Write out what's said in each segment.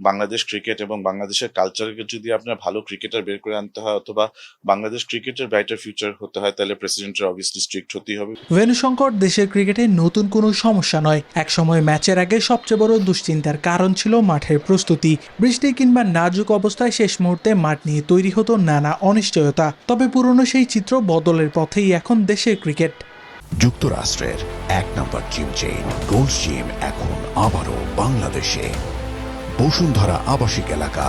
Bangladesh cricket এবং বাংলাদেশের কালচারকে যদি আপনার ভালো ক্রিকেটার বের করে আনতে হয় অথবা বাংলাদেশ ক্রিকেটের ব্রাইটার ফিউচার হতে হয়, তাহলে প্রেসিডেন্টের অবভিয়াসলি স্ট্রিক্ট হতেই হবে। ভেন্যু সংকট দেশের ক্রিকেটে নতুন কোনো সমস্যা নয়। একসময় ম্যাচের আগে সবচেয়ে বড় দুশ্চিন্তার কারণ ছিল মাঠের প্রস্তুতি। বৃষ্টি কিংবা নাজুক অবস্থায় শেষ মুহূর্তে মাঠ নিয়ে তৈরি হতো নানা অনিশ্চয়তা। তবে পুরনো সেই চিত্র বদলের পথেই এখন দেশের ক্রিকেট। যুক্তরাষ্ট্রের 1 নম্বর জিম চেইন গোল্ডস জিম এখন আবারও বাংলাদেশে। বসুন্ধরা আবাসিক এলাকা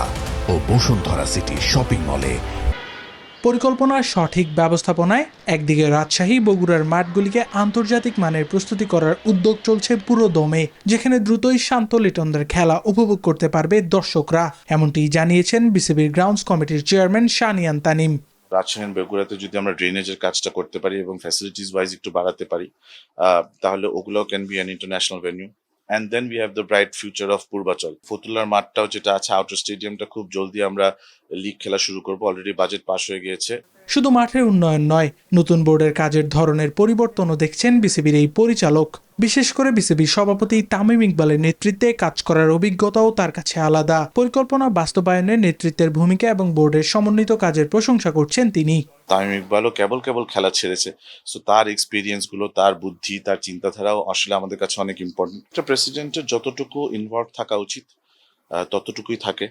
ও বসুন্ধরা সিটি শপিং মলে। পরিকল্পনার সঠিক ব্যবস্থাপনায় একদিকে রাজশাহী বগুড়ার মাঠগুলিকে আন্তর্জাতিক মানের প্রস্তুতি করার উদ্যোগ চলছে পুরো দমে, যেখানে দ্রুতই শান্ত লিটনদের খেলা উপভোগ করতে পারবে দর্শকরা। এমনটি জানিয়েছেন বিসিবির গ্রাউন্ডস কমিটির চেয়ারম্যান শানিয়ান তানিম। রাজশাহী বেগুড়াতে যদি আমরা ড্রেনেজের কাজটা করতে পারি এবং ফ্যাসিলিটিস ওয়াইজ একটু বাড়াতে পারি, তাহলে ওগুলো can be an international venue. And then we have the bright future of Purbachal. ফতুল্লার মাঠটাও যেটা আছে, আউটার স্টেডিয়ামটা, খুব জলদি আমরা লিগ খেলা শুরু করবো। অলরেডি বাজেট পাস হয়ে গিয়েছে। শুধু মাঠের উন্নয়ন নয়, নতুন বোর্ডের কাজের ধরনের পরিবর্তনও দেখছেন বিসিবির এই পরিচালক। বিশেষ করে বিসিবির সভাপতি তামিম ইকবালের নেতৃত্বে কাজ করার অভিজ্ঞতাও তার কাছে আলাদা। পরিকল্পনা বাস্তবায়নের নেতৃত্বের ভূমিকা এবং বোর্ডের সমন্বিত কাজের প্রশংসা করছেন তিনি। তামিম ইকবালও কেবল খেলা ছেড়েছে, সো তার এক্সপিরিয়েন্স গুলো, তার বুদ্ধি, তার চিন্তাধারাও আসলে আমাদের কাছে অনেক ইম্পর্টেন্ট। একটা প্রেসিডেন্টের যতটুকু ইনভলভ থাকা উচিত ততটুকুই থাকে।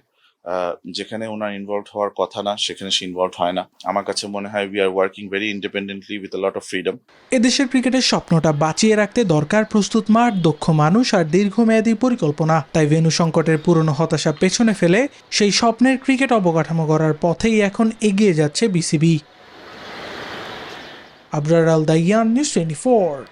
যেখানে ওনার ইনভলভ হওয়ার কথা না, সেখানে সে ইনভলভ হয় না। আমার কাছে মনে হয় we are working very independently with a lot of freedom. এদেশের ক্রিকেটের স্বপ্নটা বাঁচিয়ে রাখতে দরকার প্রস্তুত মাঠ, দক্ষ মানুষ আর দীর্ঘমেয়াদী পরিকল্পনা। তাই ভেন্যু সংকটের পুরনো হতাশা পেছনে ফেলে সেই স্বপ্নের ক্রিকেট অবকাঠামো গড়ার পথেই এখন এগিয়ে যাচ্ছে বিসিবি। আবরার আল দাইয়ান, নিউজ 24।